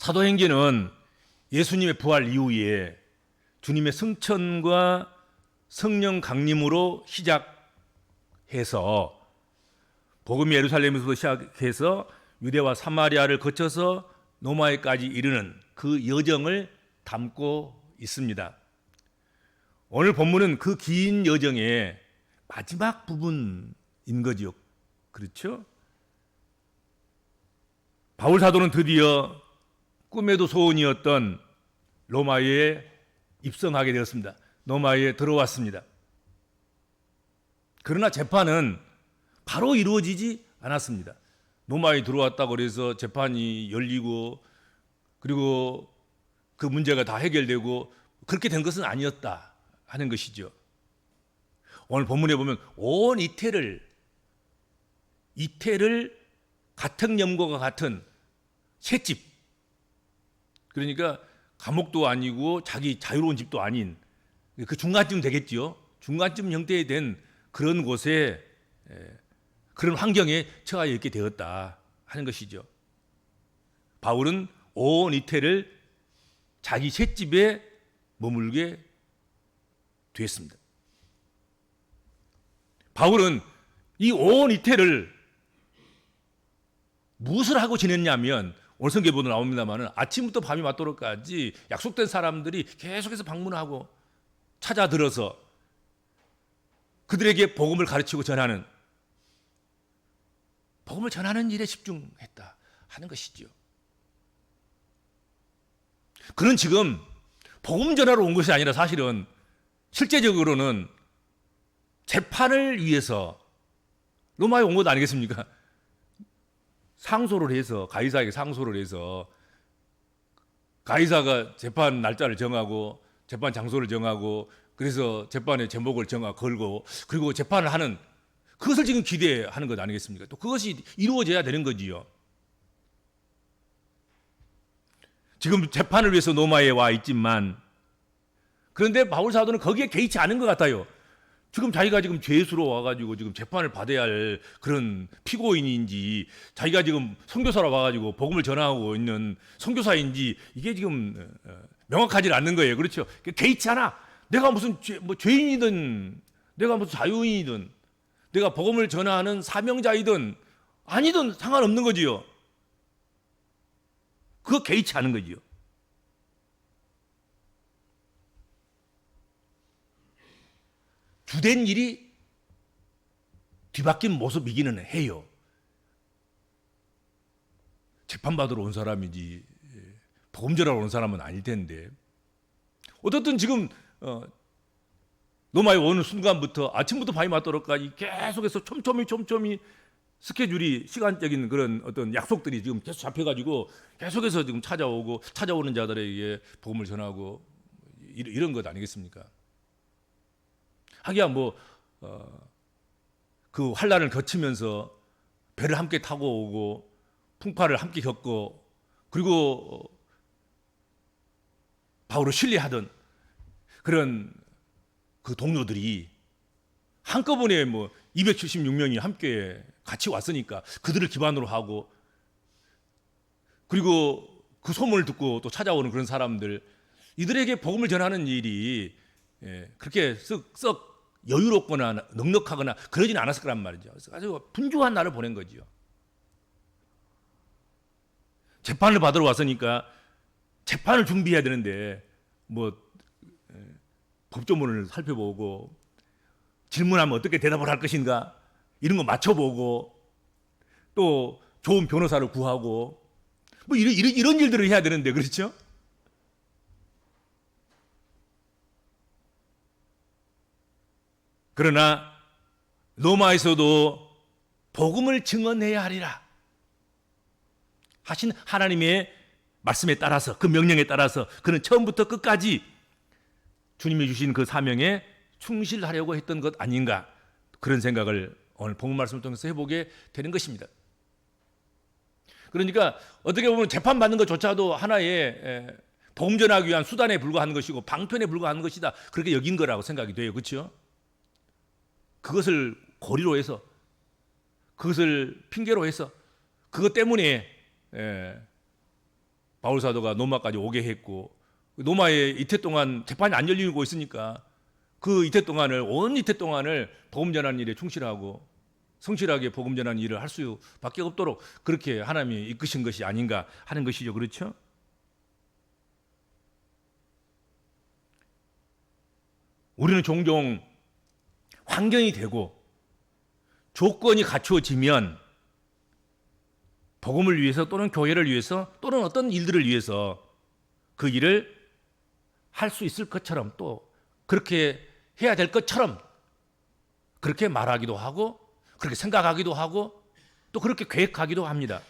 사도행전은 예수님의 부활 이후에 주님의 승천과 성령 강림으로 시작해서 복음이 예루살렘에서 시작해서 유대와 사마리아를 거쳐서 로마에까지 이르는 그 여정을 담고 있습니다. 오늘 본문은 그 긴 여정의 마지막 부분인 거지요. 그렇죠? 바울 사도는 드디어 꿈에도 소원이었던 로마에 입성하게 되었습니다. 로마에 들어왔습니다. 그러나 재판은 바로 이루어지지 않았습니다. 로마에 들어왔다고 해서 재판이 열리고 그리고 그 문제가 다 해결되고 그렇게 된 것은 아니었다 하는 것이죠. 오늘 본문에 보면 온 이태를 가택연금과 같은 셋집, 그러니까 감옥도 아니고 자기 자유로운 집도 아닌 그 중간쯤 되겠지요. 중간쯤 형태에 된 그런 곳에 그런 환경에 처하여 있게 되었다 하는 것이죠. 바울은 온 이태를 자기 셋집에 머물게 되었습니다. 바울은 이 온 이태를 무엇을 하고 지냈냐면 오늘 성경에 나옵니다만 아침부터 밤이 맞도록까지 약속된 사람들이 계속해서 방문하고 찾아들어서 그들에게 복음을 가르치고 전하는 일에 집중했다 하는 것이죠. 그는 지금 복음 전하러 온 것이 아니라 사실은 실제적으로는 재판을 위해서 로마에 온 것 아니겠습니까? 상소를 해서 가이사에게 상소를 해서 가이사가 재판 날짜를 정하고 재판 장소를 정하고 그래서 재판의 제목을 걸고 그리고 재판을 하는 그것을 지금 기대하는 것 아니겠습니까? 또 그것이 이루어져야 되는 거지요. 지금 재판을 위해서 로마에 와 있지만 그런데 바울 사도는 거기에 개의치 않은 것 같아요. 지금 자기가 지금 죄수로 와가지고 지금 재판을 받아야 할 그런 피고인인지 자기가 지금 선교사로 와가지고 복음을 전하고 있는 선교사인지 이게 지금 명확하지 않는 거예요. 그렇죠? 개의치 않아. 내가 무슨 죄인이든 내가 무슨 자유인이든 내가 복음을 전하는 사명자이든 아니든 상관없는 거지요. 그거 개의치 않은 거지요. 주된 일이 뒤바뀐 모습이기는 해요. 재판받으러 온 사람이지 복음 전하러 온 사람은 아닐 텐데 어떻든 지금 로마에 오는 순간부터 아침부터 밤이 맞도록까지 계속해서 촘촘히 스케줄이 시간적인 그런 어떤 약속들이 지금 계속 잡혀가지고 계속해서 지금 찾아오는 자들에게 복음을 전하고 이런 것 아니겠습니까? 하기야 그 환란을 거치면서 배를 함께 타고 오고 풍파를 함께 겪고 그리고 바울을 신뢰하던 그런 그 동료들이 한꺼번에 276명이 함께 같이 왔으니까 그들을 기반으로 하고 그리고 그 소문을 듣고 또 찾아오는 그런 사람들 이들에게 복음을 전하는 일이 그렇게 썩 여유롭거나 넉넉하거나 그러진 않았을 거란 말이죠. 그래서 아주 분주한 날을 보낸 거죠. 재판을 받으러 왔으니까 재판을 준비해야 되는데 법조문을 살펴보고 질문하면 어떻게 대답을 할 것인가 이런 거 맞춰보고 또 좋은 변호사를 구하고 이런 일들을 해야 되는데 그렇죠? 그러나 로마에서도 복음을 증언해야 하리라 하신 하나님의 말씀에 따라서 그 명령에 따라서 그는 처음부터 끝까지 주님이 주신 그 사명에 충실하려고 했던 것 아닌가 그런 생각을 오늘 본문 말씀을 통해서 해보게 되는 것입니다. 그러니까 어떻게 보면 재판받는 것조차도 하나의 복음 전하기 위한 수단에 불과한 것이고 방편에 불과한 것이다 그렇게 여긴 거라고 생각이 돼요. 그렇죠? 그것을 고리로 해서 그것을 핑계로 해서 그것 때문에 바울 사도가 로마까지 오게 했고, 로마에 이태 동안 재판이 안 열리고 있으니까 그 이태 동안을, 온 이태 동안을 복음 전하는 일에 충실하고 성실하게 복음 전하는 일을 할 수밖에 없도록 그렇게 하나님이 이끄신 것이 아닌가 하는 것이죠. 그렇죠? 우리는 종종 환경이 되고 조건이 갖추어지면 복음을 위해서 또는 교회를 위해서 또는 어떤 일들을 위해서 그 일을 할 수 있을 것처럼 또 그렇게 해야 될 것처럼 그렇게 말하기도 하고 그렇게 생각하기도 하고 또 그렇게 계획하기도 합니다.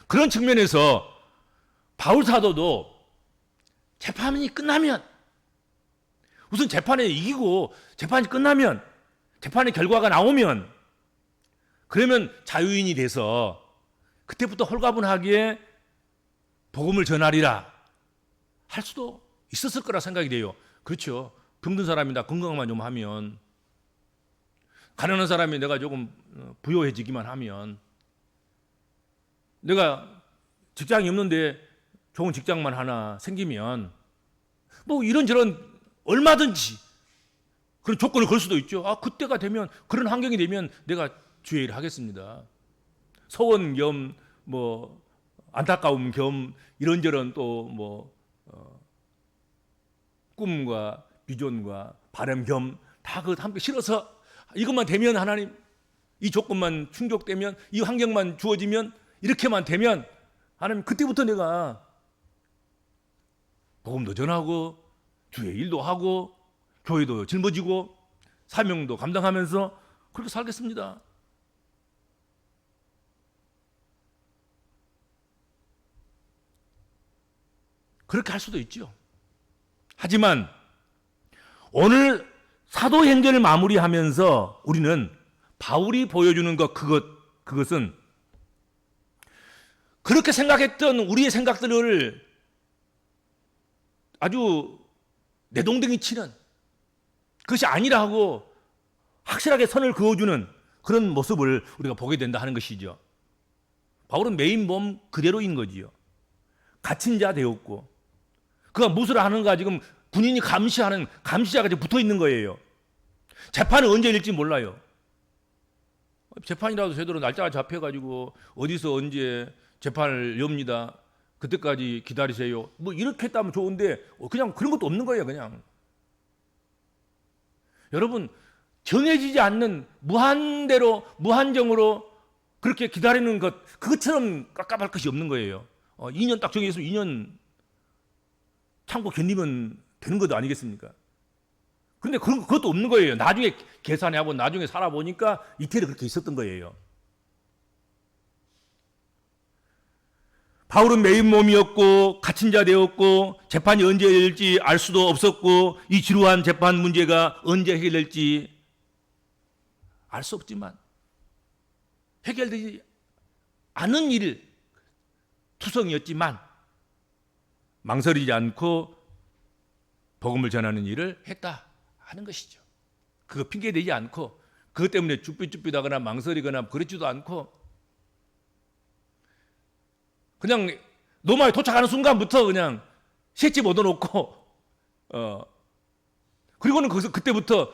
그런 측면에서 바울 사도도 재판이 끝나면 우선 재판에 이기고 재판이 끝나면 재판의 결과가 나오면 그러면 자유인이 돼서 그때부터 홀가분하게 복음을 전하리라 할 수도 있었을 거라 생각이 돼요. 그렇죠. 병든 사람이 나 건강만 좀 하면, 가난한 사람이 내가 조금 부유해지기만 하면, 내가 직장이 없는데 좋은 직장만 하나 생기면 뭐 이런저런 얼마든지 그런 조건을 걸 수도 있죠. 아, 그때가 되면, 그런 환경이 되면 내가 주의 일을 하겠습니다. 소원 겸 뭐 안타까움 겸 이런저런 또 뭐 꿈과 비전과 바람 겸 다 그것 함께 실어서 이것만 되면 하나님, 이 조건만 충족되면, 이 환경만 주어지면, 이렇게만 되면 하나님, 그때부터 내가 복음도 전하고 주의 일도 하고 교회도 짊어지고 사명도 감당하면서 그렇게 살겠습니다. 그렇게 할 수도 있죠. 하지만 오늘 사도행전을 마무리하면서 우리는 바울이 보여주는 그것은 그렇게 생각했던 우리의 생각들을 아주 내동댕이 치는, 그것이 아니라 하고 확실하게 선을 그어주는 그런 모습을 우리가 보게 된다 하는 것이죠. 바울은 메인 몸 그대로인 거지요. 갇힌 자 되었고, 그가 무엇을 하는가 지금 군인이 감시하는 감시자가 지금 붙어 있는 거예요. 재판은 언제 열릴지 몰라요. 재판이라도 제대로 날짜가 잡혀가지고 어디서 언제 재판을 엽니다. 그때까지 기다리세요. 뭐 이렇게 했다면 좋은데 그냥 그런 것도 없는 거예요. 그냥 여러분, 정해지지 않는 무한대로 무한정으로 그렇게 기다리는 것, 그것처럼 깝깝할 것이 없는 거예요. 2년 딱 정해서 2년 참고 견디면 되는 것도 아니겠습니까? 그런데 그것도 없는 거예요. 나중에 계산하고 나중에 살아보니까 이태리 그렇게 있었던 거예요. 바울은 메인 몸이었고 갇힌 자 되었고 재판이 언제 열릴지 알 수도 없었고 이 지루한 재판 문제가 언제 해결될지 알 수 없지만 해결되지 않은 일 투성이었지만 망설이지 않고 복음을 전하는 일을 했다 하는 것이죠. 그거 핑계대지 않고 그것 때문에 쭈삣쭈삣하거나 망설이거나 그러지도 않고 그냥 로마에 도착하는 순간부터 그냥 셋집 얻어놓고 그리고는 거기서 그때부터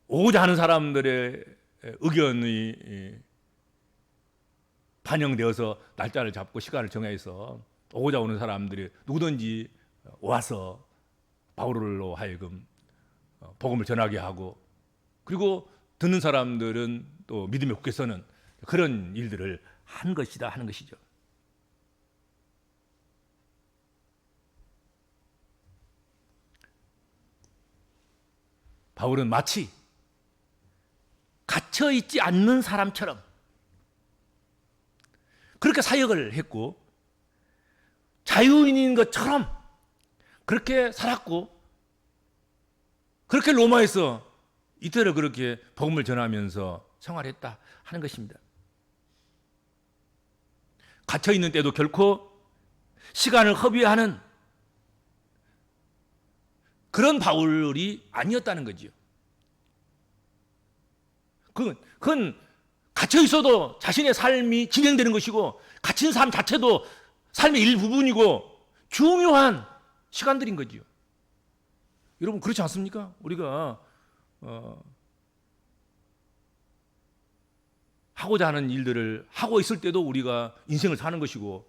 오고자 하는 사람들의 의견이 반영되어서 날짜를 잡고 시간을 정해서 오고자 오는 사람들이 누구든지 와서 바울로 하여금 복음을 전하게 하고, 그리고 듣는 사람들은 또 믿음의 국회에서는 그런 일들을 한 것이다 하는 것이죠. 바울은 마치 갇혀 있지 않는 사람처럼 그렇게 사역을 했고 자유인인 것처럼 그렇게 살았고 그렇게 로마에서 이때를 그렇게 복음을 전하면서 생활했다 하는 것입니다. 갇혀 있는 때도 결코 시간을 허비하는 그런 바울이 아니었다는 거지요. 그건 갇혀 있어도 자신의 삶이 진행되는 것이고 갇힌 삶 자체도 삶의 일부분이고 중요한 시간들인 거지요. 여러분 그렇지 않습니까? 우리가 하고자 하는 일들을 하고 있을 때도 우리가 인생을 사는 것이고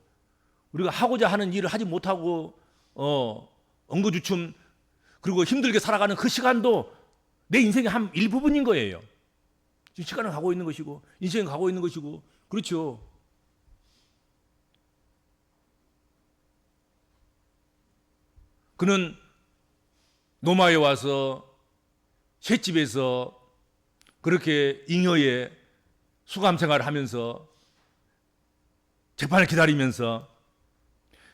우리가 하고자 하는 일을 하지 못하고 엉거주춤 그리고 힘들게 살아가는 그 시간도 내 인생의 한 일부분인 거예요. 지금 시간을 가고 있는 것이고 인생을 가고 있는 것이고 그렇죠. 그는 노마에 와서 셋집에서 그렇게 잉여의 수감 생활을 하면서 재판을 기다리면서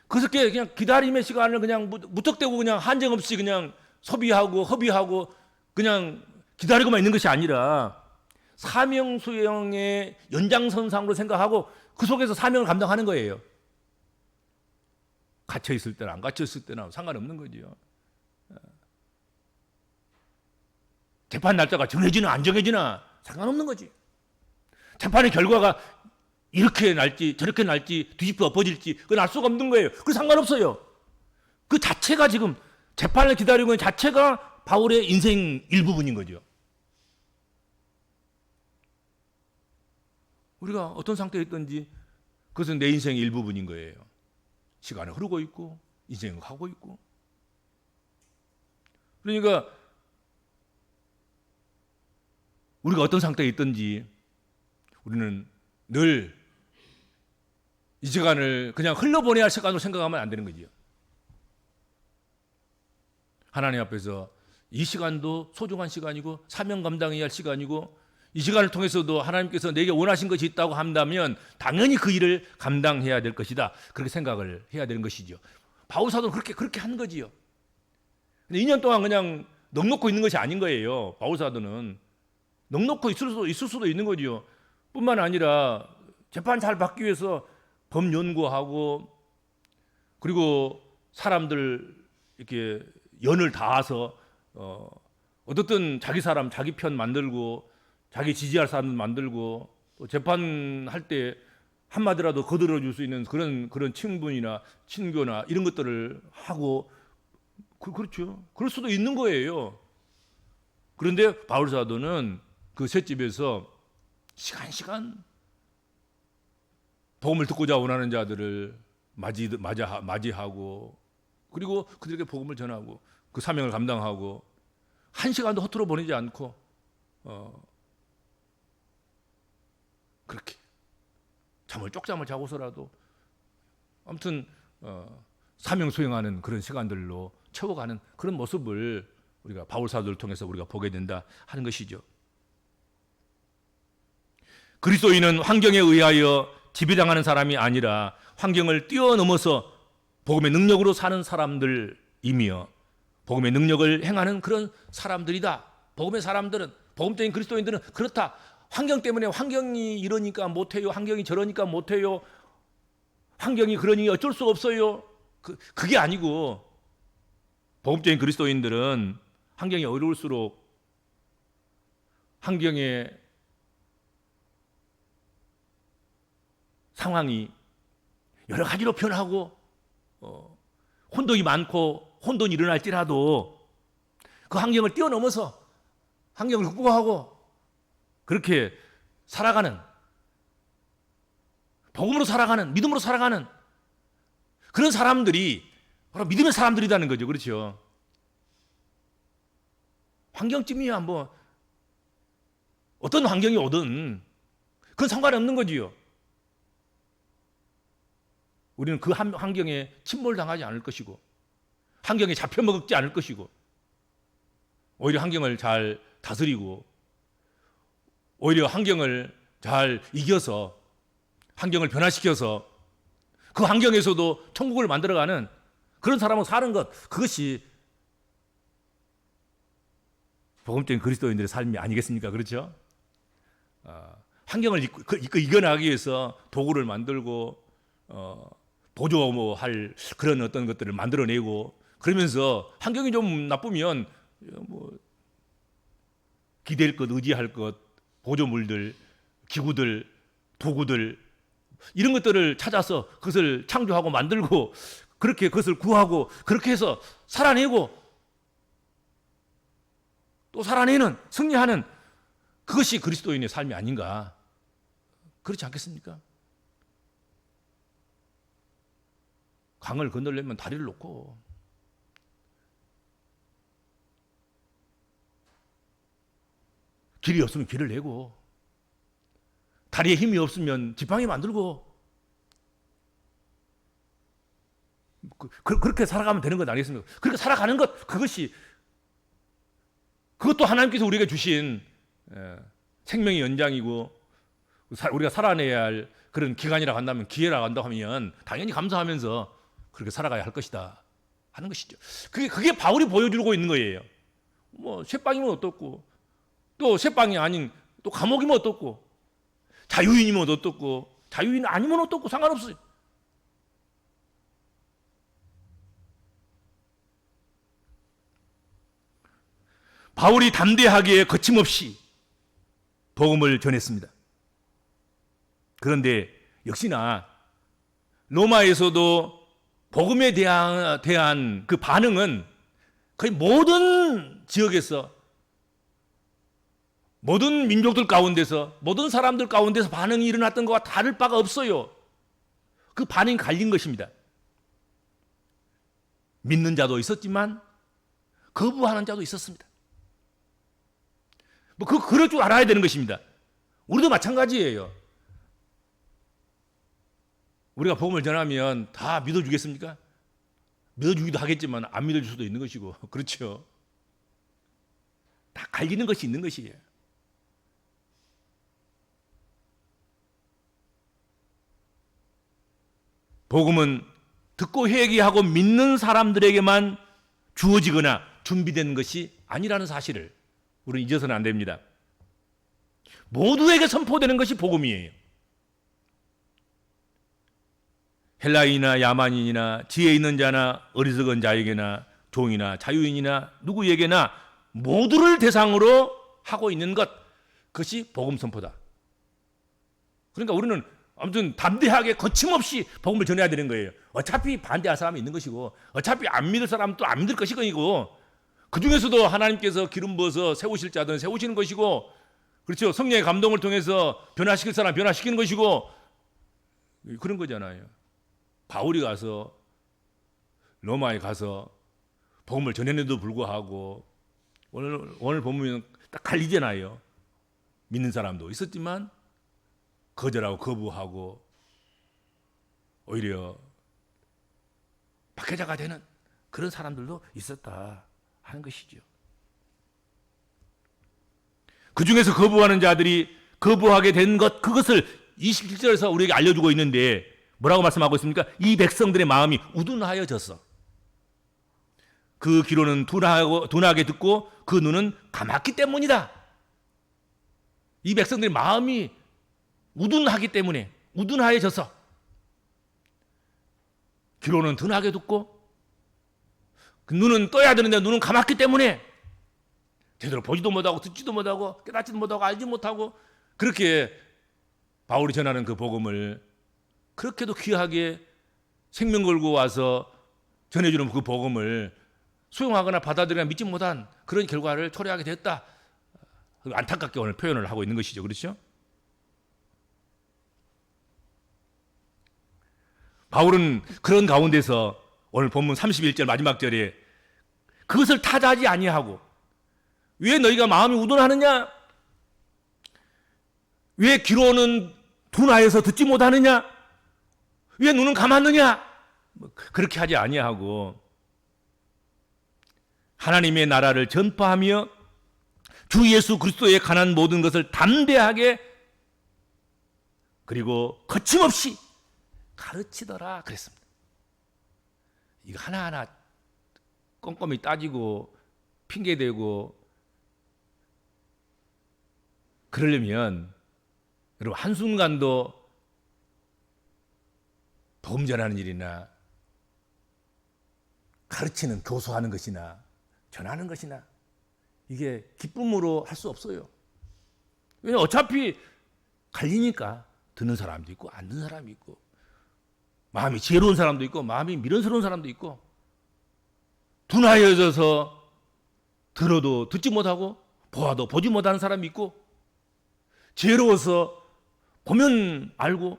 그렇게 그냥 기다림의 시간을 그냥 무턱대고 그냥 한정 없이 그냥 소비하고 허비하고 그냥 기다리고만 있는 것이 아니라 사명 수행의 연장선상으로 생각하고 그 속에서 사명을 감당하는 거예요. 갇혀 있을 때나 안 갇혀 있을 때나 상관없는 거죠. 재판 날짜가 정해지나 안 정해지나 상관없는 거지. 재판의 결과가 이렇게 날지 저렇게 날지 뒤집혀 엎어질지 그건 알 수가 없는 거예요. 그 상관없어요. 그 자체가 지금 재판을 기다리고 있는 자체가 바울의 인생 일부분인 거죠. 우리가 어떤 상태에 있든지 그것은 내 인생의 일부분인 거예요. 시간이 흐르고 있고 인생은 가고 있고. 그러니까 우리가 어떤 상태에 있든지 우리는 늘 이 시간을 그냥 흘러보내야 할 시간으로 생각하면 안 되는 거죠. 하나님 앞에서 이 시간도 소중한 시간이고 사명 감당해야 할 시간이고 이 시간을 통해서도 하나님께서 내게 원하신 것이 있다고 한다면 당연히 그 일을 감당해야 될 것이다. 그렇게 생각을 해야 되는 것이죠. 바울 사도는 그렇게 한 거지요. 근데 2년 동안 그냥 넉놓고 있는 것이 아닌 거예요. 바울 사도는 넉놓고 있을 수도 있는 거지요. 뿐만 아니라 재판 잘 받기 위해서 법 연구하고 그리고 사람들 이렇게 연을 다해서 어떻든 자기 사람 자기 편 만들고 자기 지지할 사람들 만들고 또 재판할 때 한마디라도 거들어 줄 수 있는 그런 친분이나 친교나 이런 것들을 하고 그렇죠. 그럴 수도 있는 거예요. 그런데 바울 사도는 그 셋집에서 시간 복음을 듣고자 원하는 자들을 맞이하고 그리고 그들에게 복음을 전하고 그 사명을 감당하고 한 시간도 허투루 보내지 않고 그렇게 쪽잠을 자고서라도 아무튼 사명 수행하는 그런 시간들로 채워가는 그런 모습을 우리가 바울 사도를 통해서 우리가 보게 된다 하는 것이죠. 그리스도인은 환경에 의하여 지배당하는 사람이 아니라 환경을 뛰어넘어서 복음의 능력으로 사는 사람들이며 복음의 능력을 행하는 그런 사람들이다. 복음의 사람들은 복음적인 그리스도인들은 그렇다. 환경 때문에 환경이 이러니까 못해요. 환경이 저러니까 못해요. 환경이 그러니 어쩔 수 없어요. 그게 아니고 복음적인 그리스도인들은 환경이 어려울수록 환경의 상황이 여러 가지로 변하고 혼돈이 많고 혼돈이 일어날지라도 그 환경을 뛰어넘어서 환경을 극복하고 그렇게 살아가는 복음으로 살아가는 믿음으로 살아가는 그런 사람들이 바로 믿음의 사람들이라는 거죠. 그렇죠? 환경쯤이야 뭐 어떤 환경이 오든 그건 상관없는 거지요. 우리는 그 환경에 침몰당하지 않을 것이고 환경에 잡혀먹지 않을 것이고 오히려 환경을 잘 다스리고 오히려 환경을 잘 이겨서 환경을 변화시켜서 그 환경에서도 천국을 만들어가는 그런 사람으로 사는 것, 그것이 복음적인 그리스도인들의 삶이 아니겠습니까? 그렇죠? 환경을 이겨나가기 위해서 도구를 만들고 보조할 그런 어떤 것들을 만들어내고 그러면서 환경이 좀 나쁘면 뭐 기댈 것, 의지할 것, 보조물들, 기구들, 도구들 이런 것들을 찾아서 그것을 창조하고 만들고 그렇게 그것을 구하고 그렇게 해서 살아내고 또 살아내는 승리하는 그것이 그리스도인의 삶이 아닌가. 그렇지 않겠습니까? 강을 건너려면 다리를 놓고 길이 없으면 길을 내고 다리에 힘이 없으면 지팡이 만들고 그렇게 살아가면 되는 것 아니겠습니까? 그렇게 살아가는 것 그것도 하나님께서 우리에게 주신 생명의 연장이고 우리가 살아내야 할 그런 기간이라고 한다면 기회라고 한다고 하면 당연히 감사하면서 그렇게 살아가야 할 것이다 하는 것이죠. 그게 바울이 보여주고 있는 거예요. 뭐 쇠빵이면 어떻고 또 쇠빵이 아닌 또 감옥이면 어떻고 자유인이면 어떻고 자유인 아니면 어떻고 상관없어요. 바울이 담대하게 거침없이 복음을 전했습니다. 그런데 역시나 로마에서도 복음에 대한 그 반응은 거의 모든 지역에서 모든 민족들 가운데서 모든 사람들 가운데서 반응이 일어났던 것과 다를 바가 없어요. 그 반응이 갈린 것입니다. 믿는 자도 있었지만 거부하는 자도 있었습니다. 그럴 줄 알아야 되는 것입니다. 우리도 마찬가지예요. 우리가 복음을 전하면 다 믿어주겠습니까? 믿어주기도 하겠지만 안 믿어줄 수도 있는 것이고 그렇죠. 다 갈리는 것이 있는 것이에요. 복음은 듣고 회개하고 믿는 사람들에게만 주어지거나 준비된 것이 아니라는 사실을 우리는 잊어서는 안 됩니다. 모두에게 선포되는 것이 복음이에요. 헬라인이나 야만인이나 지혜 있는 자나 어리석은 자에게나 종이나 자유인이나 누구에게나 모두를 대상으로 하고 있는 것, 그것이 복음 선포다. 그러니까 우리는 아무튼 담대하게 거침없이 복음을 전해야 되는 거예요. 어차피 반대할 사람이 있는 것이고 어차피 안 믿을 사람은 또 안 믿을 것이고 그 중에서도 하나님께서 기름 부어서 세우실 자들은 세우시는 것이고 그렇죠. 성령의 감동을 통해서 변화시킬 사람 변화시키는 것이고 그런 거잖아요. 바울이 가서 로마에 가서 복음을 전했는데도 불구하고 오늘 보면 딱 갈리잖아요. 믿는 사람도 있었지만 거절하고 거부하고 오히려 박해자가 되는 그런 사람들도 있었다 하는 것이죠. 그 중에서 거부하는 자들이 거부하게 된 것, 그것을 27절에서 우리에게 알려주고 있는데 뭐라고 말씀하고 있습니까? 이 백성들의 마음이 우둔하여졌어. 그 귀로는 둔하게 듣고 그 눈은 감았기 때문이다. 이 백성들의 마음이 우둔하기 때문에 우둔하여져서 귀로는 둔하게 듣고 그 눈은 떠야 되는데 눈은 감았기 때문에 제대로 보지도 못하고 듣지도 못하고 깨닫지도 못하고 알지 못하고 그렇게 바울이 전하는 그 복음을 그렇게도 귀하게 생명 걸고 와서 전해주는 그 복음을 수용하거나 받아들이거나 믿지 못한 그런 결과를 초래하게 됐다. 안타깝게 오늘 표현을 하고 있는 것이죠. 그렇죠? 바울은 그런 가운데서 오늘 본문 31절 마지막 절에 그것을 타자하지 아니하고 왜 너희가 마음이 우둔하느냐? 왜 귀로는 둔하여서 듣지 못하느냐? 왜 눈은 감았느냐? 그렇게 하지 아니하고 하나님의 나라를 전파하며 주 예수 그리스도에 관한 모든 것을 담대하게 그리고 거침없이 가르치더라 그랬습니다. 이거 하나하나 꼼꼼히 따지고 핑계대고 그러려면 여러분 한순간도 복음 전하는 일이나 가르치는 교수하는 것이나 전하는 것이나 이게 기쁨으로 할 수 없어요. 왜냐하면 어차피 갈리니까 듣는 사람도 있고 안 듣는 사람이 있고, 마음이 지혜로운 사람도 있고 마음이 미련스러운 사람도 있고, 둔하여져서 들어도 듣지 못하고 보아도 보지 못하는 사람이 있고, 지혜로워서 보면 알고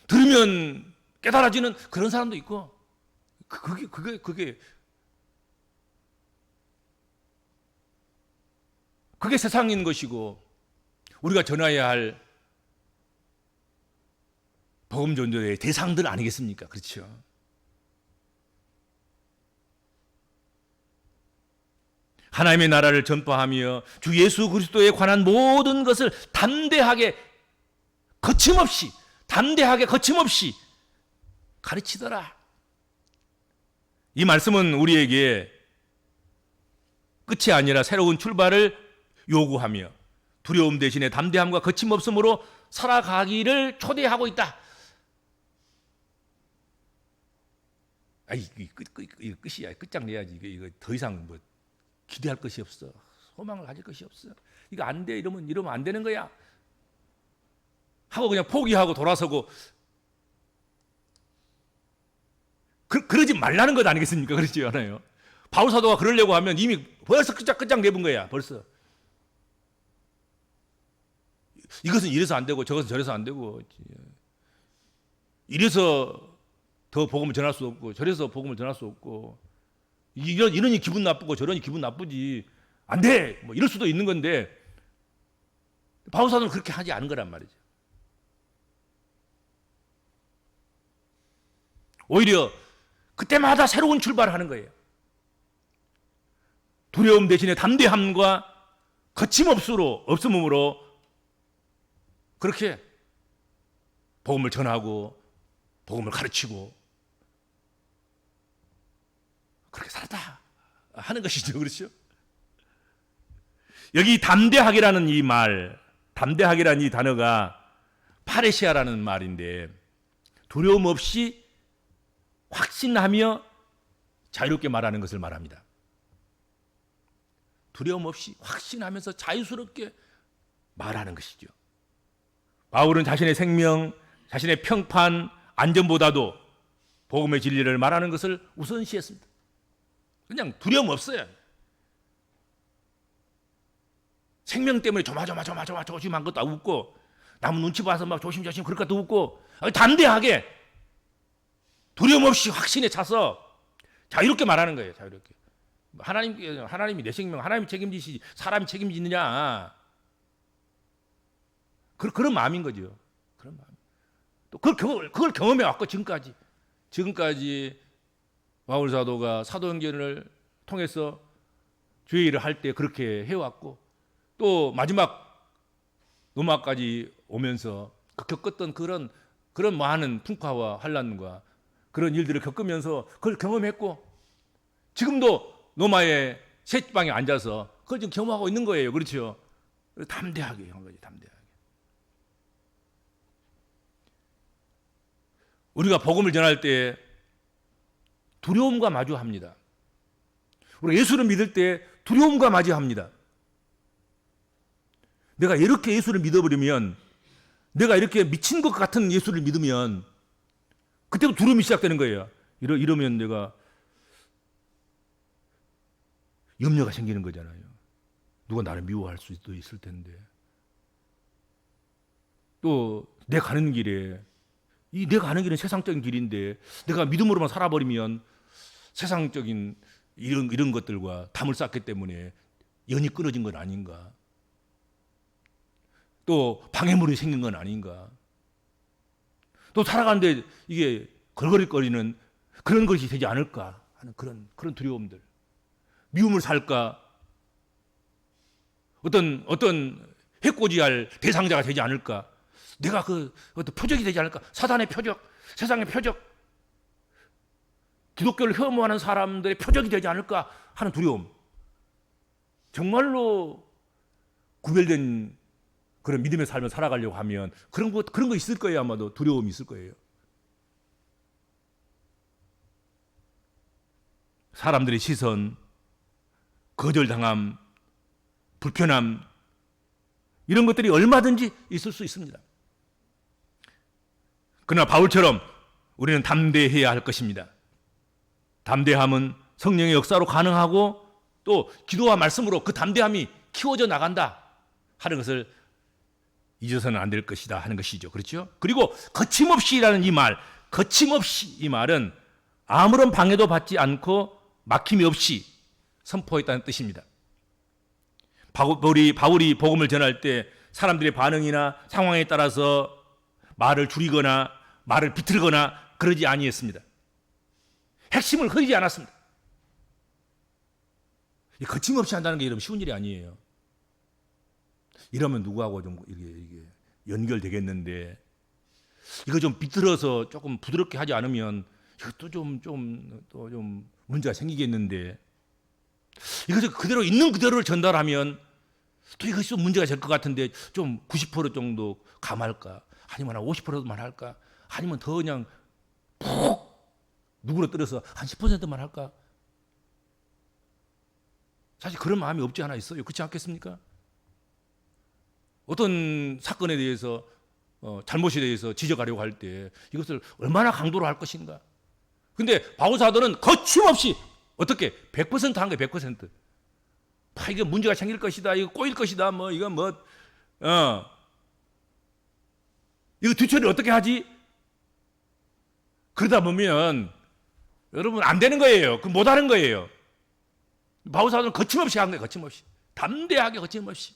들으면 깨달아지는 그런 사람도 있고, 그게 세상인 것이고, 우리가 전해야 할 복음 전도의 대상들 아니겠습니까? 그렇죠? 하나님의 나라를 전파하며 주 예수 그리스도에 관한 모든 것을 담대하게 거침없이 가르치더라. 이 말씀은 우리에게 끝이 아니라 새로운 출발을 요구하며 두려움 대신에 담대함과 거침없음으로 살아가기를 초대하고 있다. 이거 끝이야. 끝장내야지. 이거 더 이상 뭐 기대할 것이 없어. 소망을 가질 것이 없어. 이거 안 돼. 이러면 안 되는 거야. 하고 그냥 포기하고 돌아서고, 그러지 말라는 것 아니겠습니까? 그렇지 않아요? 바울 사도가 그러려고 하면 이미 벌써 끝장 내본 거야. 벌써. 이것은 이래서 안 되고 저것은 저래서 안 되고, 이래서 더 복음을 전할 수 없고 저래서 복음을 전할 수 없고, 이러니 기분 나쁘고 저러니 기분 나쁘지, 안 돼! 뭐 이럴 수도 있는 건데, 바울 사도는 그렇게 하지 않은 거란 말이죠. 오히려 그때마다 새로운 출발을 하는 거예요. 두려움 대신에 담대함과 거침없음으로 그렇게 복음을 전하고 복음을 가르치고 그렇게 살았다 하는 것이죠. 그렇죠? 여기 담대하게라는 이 말, 담대하게라는 이 단어가 파레시아라는 말인데, 두려움 없이 확신하며 자유롭게 말하는 것을 말합니다. 두려움 없이 확신하면서 자유스럽게 말하는 것이죠. 바울은 자신의 생명, 자신의 평판, 안전보다도 복음의 진리를 말하는 것을 우선시했습니다. 그냥 두려움 없어요. 생명 때문에 조심한 것도 웃고, 남 눈치 봐서 막 조심조심 그럴 것도 웃고, 담대하게 두려움 없이 확신에 차서 자유롭게 말하는 거예요. 자유롭게. 하나님이 내 생명, 하나님이 책임지시지 사람이 책임지느냐, 그런 마음인 거죠. 그런 마음. 또 그걸 경험해 왔고, 지금까지 바울 사도가 사도행전을 통해서 주의 일을 할 때 그렇게 해왔고, 또 마지막 로마까지 오면서 겪었던 그런 많은 풍파와 환난과 그런 일들을 겪으면서 그걸 경험했고, 지금도 로마의 셋방에 앉아서 그걸 지금 경험하고 있는 거예요. 그렇죠? 담대하게 한 거지, 담대하게. 우리가 복음을 전할 때 두려움과 마주합니다. 우리가 예수를 믿을 때 두려움과 마주합니다. 내가 이렇게 예수를 믿어버리면, 내가 이렇게 미친 것 같은 예수를 믿으면 그때부터 두려움이 시작되는 거예요. 이러면 내가 염려가 생기는 거잖아요. 누가 나를 미워할 수도 있을 텐데, 또 내가 가는 길은 세상적인 길인데 내가 믿음으로만 살아버리면 세상적인 이런 것들과 담을 쌓기 때문에 연이 끊어진 건 아닌가, 또 방해물이 생긴 건 아닌가, 또 살아가는데 이게 걸거리거리는 그런 것이 되지 않을까 하는 그런 두려움들, 미움을 살까, 어떤 해코지할 대상자가 되지 않을까, 내가 어떤 표적이 되지 않을까, 사단의 표적, 세상의 표적, 기독교를 혐오하는 사람들의 표적이 되지 않을까 하는 두려움. 정말로 구별된 그런 믿음의 삶을 살아가려고 하면 그런 거 있을 거예요. 아마도 두려움이 있을 거예요. 사람들의 시선, 거절당함, 불편함, 이런 것들이 얼마든지 있을 수 있습니다. 그러나 바울처럼 우리는 담대해야 할 것입니다. 담대함은 성령의 역사로 가능하고 또 기도와 말씀으로 그 담대함이 키워져 나간다 하는 것을 잊어서는 안 될 것이다 하는 것이죠. 그렇죠? 그리고 거침없이라는 이 말, 거침없이 이 말은 아무런 방해도 받지 않고 막힘이 없이 선포했다는 뜻입니다. 바울이 복음을 전할 때 사람들의 반응이나 상황에 따라서 말을 줄이거나 말을 비틀거나 그러지 아니했습니다. 핵심을 흐리지 않았습니다. 거침없이 한다는 게 이러면 쉬운 일이 아니에요. 이러면 누구하고 좀 이게 연결되겠는데 이거 좀 비틀어서 조금 부드럽게 하지 않으면 이것도 좀 문제가 생기겠는데 이것을 그대로 있는 그대로를 전달하면 또 이것이 좀 문제가 될 것 같은데 좀 90% 정도 감할까? 아니면 한 50%만 할까? 아니면 더 그냥 푹 누그러뜨려서 한 10%만 할까? 사실 그런 마음이 없지 않아 있어요. 그렇지 않겠습니까? 어떤 사건에 대해서 잘못에 대해서 지적하려고 할 때 이것을 얼마나 강도로 할 것인가? 근데 바울 사도는 거침없이 어떻게 100%한 거예요. 100%. 이게 문제가 생길 것이다. 이거 꼬일 것이다. 이거 뒤처리 어떻게 하지? 그러다 보면 여러분 안 되는 거예요. 못 하는 거예요. 바울 사도는 거침없이 한 거예요. 거침없이. 담대하게 거침없이.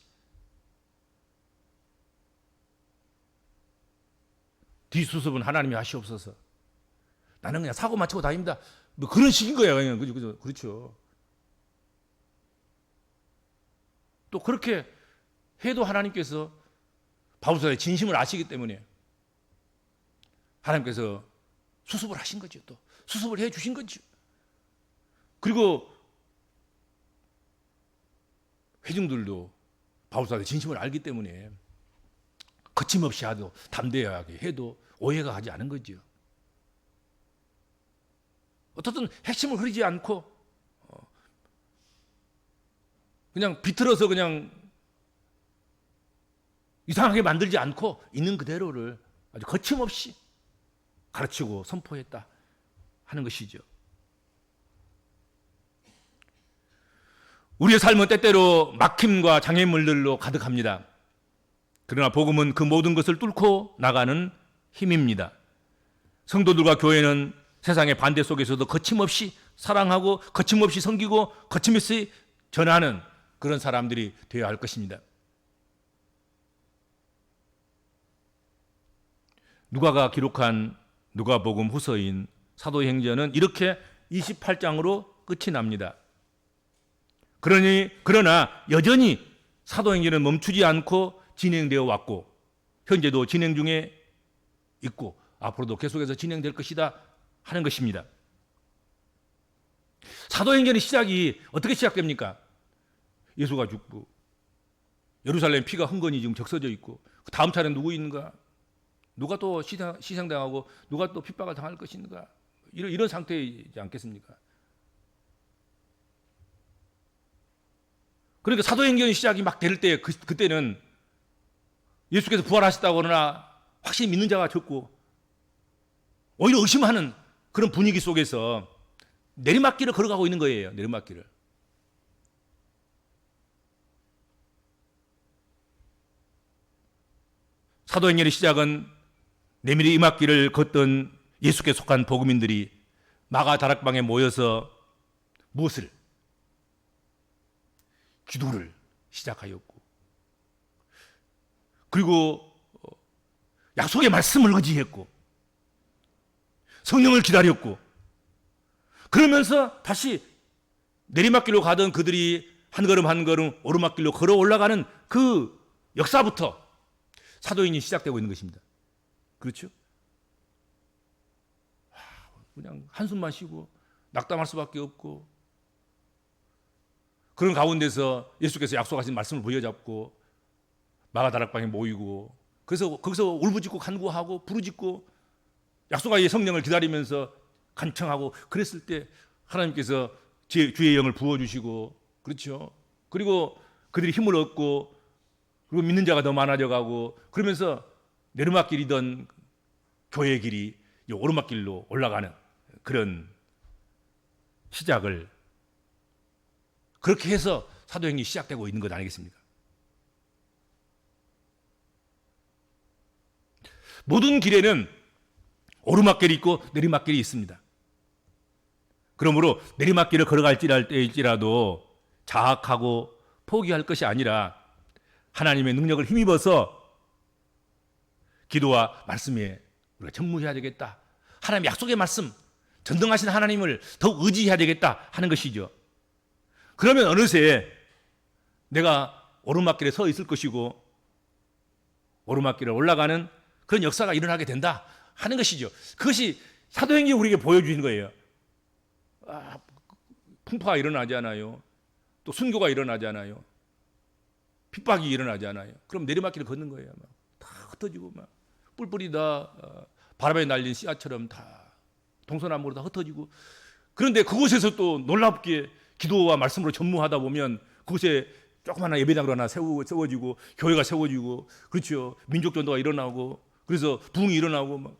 뒷수습은 하나님이 하시옵소서. 나는 그냥 사고 맞추고 다닙니다. 뭐 그런 식인 거예요. 그냥. 그죠? 그렇죠. 또 그렇게 해도 하나님께서 바울사도의 진심을 아시기 때문에 하나님께서 수습을 하신 거죠. 또 수습을 해 주신 거죠. 그리고 회중들도 바울사도의 진심을 알기 때문에 거침없이 하도 담대하게 해도 오해가 가지 않은 거죠. 어떻든 핵심을 흐리지 않고 그냥 비틀어서 그냥 이상하게 만들지 않고 있는 그대로를 아주 거침없이 가르치고 선포했다 하는 것이죠. 우리의 삶은 때때로 막힘과 장애물들로 가득합니다. 그러나 복음은 그 모든 것을 뚫고 나가는 힘입니다. 성도들과 교회는 세상의 반대 속에서도 거침없이 사랑하고 거침없이 섬기고 거침없이 전하는 그런 사람들이 되어야 할 것입니다. 누가가 기록한 누가복음 후서인 사도행전은 이렇게 28장으로 끝이 납니다. 그러나 여전히 사도행전은 멈추지 않고 진행되어 왔고 현재도 진행 중에 있고 앞으로도 계속해서 진행될 것이다 하는 것입니다. 사도행전의 시작이 어떻게 시작됩니까? 예수가 죽고 예루살렘 피가 흥건히 지금 적셔져 있고 그 다음 차례는 누구 있는가? 누가 또 희생당하고 누가 또 핍박을 당할 것인가? 이런 상태이지 않겠습니까? 그러니까 사도행전 시작이 막 될 때 그때는 예수께서 부활하셨다고 그러나 확실히 믿는 자가 적고 오히려 의심하는 그런 분위기 속에서 내리막길을 걸어가고 있는 거예요. 내리막길을. 사도행전의 시작은 내밀이 이막길을 걷던 예수께 속한 복음인들이 마가 다락방에 모여서 무엇을? 기도를 시작하였고 그리고 약속의 말씀을 의지했고 성령을 기다렸고 그러면서 다시 내리막길로 가던 그들이 한 걸음 한 걸음 오르막길로 걸어 올라가는 그 역사부터 사도행전이 시작되고 있는 것입니다. 그렇죠? 그냥 한숨만 쉬고 낙담할 수밖에 없고 그런 가운데서 예수께서 약속하신 말씀을 부여잡고 마가다락방에 모이고 그래서 거기서 울부짖고 간구하고 부르짖고 약속의 성령을 기다리면서 간청하고 그랬을 때 하나님께서 주의 영을 부어주시고 그렇죠. 그리고 그들이 힘을 얻고 그리고 믿는 자가 더 많아져 가고 그러면서 내리막길이던 교회 길이 오르막길로 올라가는 그런 시작을 그렇게 해서 사도행전이 시작되고 있는 것 아니겠습니까? 모든 길에는 오르막길이 있고 내리막길이 있습니다. 그러므로 내리막길을 걸어갈 때일지라도 자학하고 포기할 것이 아니라 하나님의 능력을 힘입어서 기도와 말씀에 우리가 전무해야 되겠다. 하나님의 약속의 말씀, 전능하신 하나님을 더욱 의지해야 되겠다 하는 것이죠. 그러면 어느새 내가 오르막길에 서 있을 것이고 오르막길을 올라가는 그런 역사가 일어나게 된다 하는 것이죠. 그것이 사도행전이 우리에게 보여주는 거예요. 풍파가 일어나잖아요. 또 순교가 일어나잖아요. 핍박이 일어나잖아요. 그럼 내리막길을 걷는 거예요. 다 흩어지고 막 뿔뿔이 다 바람에 날린 씨앗처럼 다 동서남북으로 다 흩어지고 그런데 그곳에서 또 놀랍게 기도와 말씀으로 전무하다 보면 그곳에 조그마한 예배당으로 하나 세워지고 교회가 세워지고 그렇죠. 민족 전도가 일어나고 그래서 부흥이 일어나고 막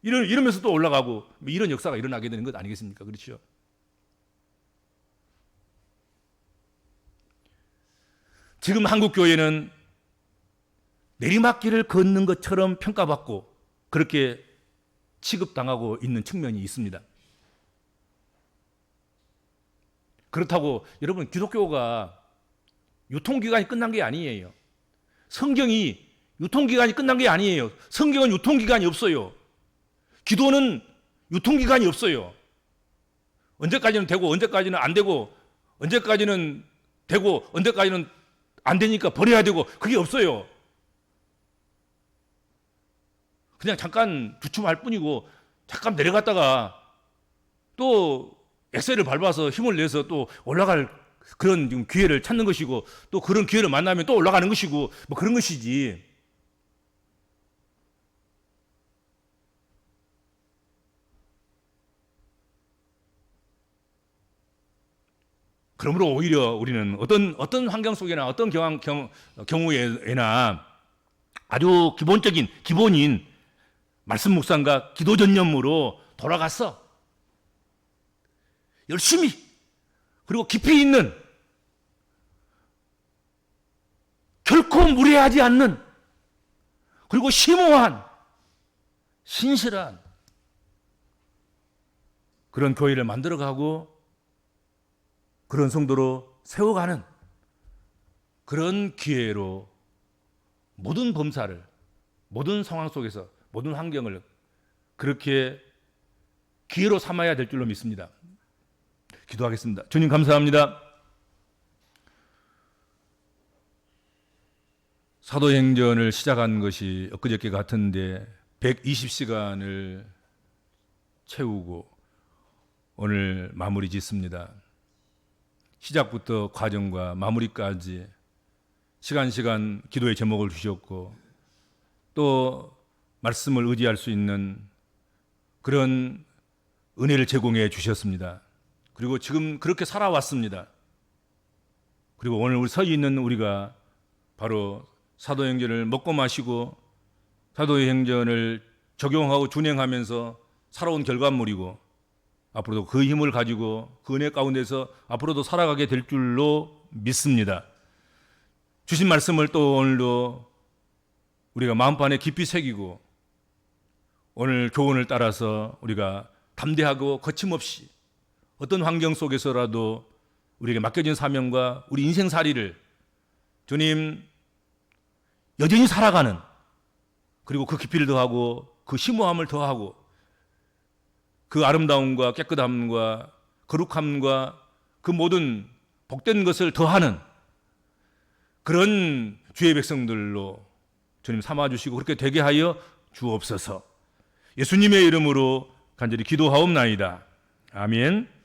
이러면서 또 올라가고 이런 역사가 일어나게 되는 것 아니겠습니까? 그렇죠. 지금 한국 교회는 내리막길을 걷는 것처럼 평가받고 그렇게 취급당하고 있는 측면이 있습니다. 그렇다고 여러분 기독교가 유통기간이 끝난 게 아니에요. 성경이 유통기간이 끝난 게 아니에요. 성경은 유통기간이 없어요. 기도는 유통기간이 없어요. 언제까지는 되고 언제까지는 안 되고 언제까지는 되고 언제까지는 안 되니까 버려야 되고 그게 없어요. 그냥 잠깐 주춤할 뿐이고 잠깐 내려갔다가 또 엑셀을 밟아서 힘을 내서 또 올라갈 그런 지금 기회를 찾는 것이고 또 그런 기회를 만나면 또 올라가는 것이고 뭐 그런 것이지. 그러므로 오히려 우리는 어떤 환경 속에나 어떤 경우에나 아주 기본인 말씀 묵상과 기도 전념으로 돌아가서 열심히 그리고 깊이 있는 결코 무례하지 않는 그리고 심오한 신실한 그런 교회를 만들어가고 그런 성도로 세워가는 그런 기회로 모든 범사를 모든 상황 속에서 모든 환경을 그렇게 기회로 삼아야 될 줄로 믿습니다. 기도하겠습니다. 주님 감사합니다. 사도행전을 시작한 것이 엊그저께 같은데 120시간을 채우고 오늘 마무리 짓습니다. 시작부터 과정과 마무리까지 시간 기도의 제목을 주셨고 또 말씀을 의지할 수 있는 그런 은혜를 제공해 주셨습니다. 그리고 지금 그렇게 살아왔습니다. 그리고 오늘 우리 서 있는 우리가 바로 사도행전을 먹고 마시고 사도행전을 적용하고 준행하면서 살아온 결과물이고 앞으로도 그 힘을 가지고 그 은혜 가운데서 앞으로도 살아가게 될 줄로 믿습니다. 주신 말씀을 또 오늘도 우리가 마음판에 깊이 새기고 오늘 교훈을 따라서 우리가 담대하고 거침없이 어떤 환경 속에서라도 우리에게 맡겨진 사명과 우리 인생살이를 주님 여전히 살아가는 그리고 그 깊이를 더하고 그 심오함을 더하고 그 아름다움과 깨끗함과 거룩함과 그 모든 복된 것을 더하는 그런 주의 백성들로 주님 삼아주시고 그렇게 되게 하여 주옵소서. 예수님의 이름으로 간절히 기도하옵나이다. 아멘.